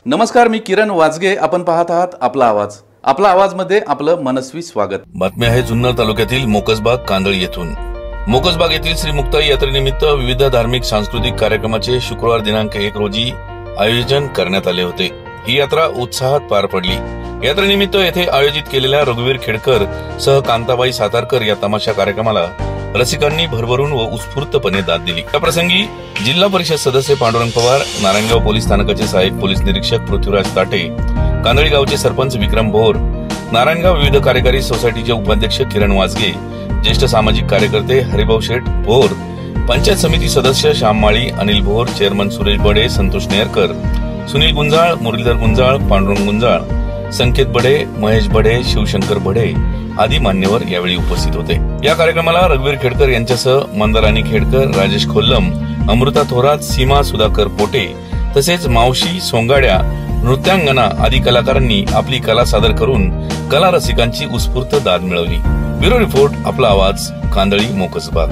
नमस्कार, मी किरण वाजगे. आपण पाहत आहात आपला आवाज. आपला आवाज मध्ये आपलं मनस्वी स्वागत. बातमी आहे जुन्नर तालुक्यातील मोकसबाग कांदळी येथून. मोकसबाग येथील श्री मुक्ताई यात्रेनिमित्त विविध धार्मिक सांस्कृतिक कार्यक्रमाचे शुक्रवार दिनांक 1 रोजी आयोजन करण्यात आले होते. ही यात्रा उत्साहात पार पडली. यात्रेनिमित्त येथे आयोजित केलेल्या रघुवीर खेडकर सह कांताबाई सातारकर या तमाशा कार्यक्रमाला रसिकांनी भरभरून व उत्स्फूर्तपणे दाद दिली. या प्रसंगी जिल्हा परिषद सदस्य पांडुरंग पवार, नारायणगाव पोलीस स्थानकाचे सहाय्यक पोलीस निरीक्षक पृथ्वीराज ताटे, कांदळी गावचे सरपंच विक्रम भोर, नारायणगाव विविध कार्यकारी सोसायटीचे उपाध्यक्ष किरण वाजगे, ज्येष्ठ सामाजिक कार्यकर्ते हरिभाऊ शेठ भोर, पंचायत समिती सदस्य श्याम माळी, अनिल भोर, चेअरमन सुरेश बडे, संतोष नेरकर, सुनील गुंजाळ, मुरलीधर गुंजाळ, पांडुरंग गुंजाळ, संकेत बडे, महेश बडे, शिवशंकर बडे आदी मान्यवर यावेळी उपस्थित होते. या कार्यक्रमाला रघुवीर खेडकर यांच्यासह मंदाराणी खेडकर, राजेश खोल्लम, अमृता थोरात, सीमा सुधाकर पोटे तसेच मावशी सोंगाड्या, नृत्यांगना आदी कलाकारांनी आपली कला सादर करून कला रसिकांची उत्स्फूर्त दाद मिळवली. ब्युरो रिपोर्ट, आपला आवाज, कांदळी मोकसबाग.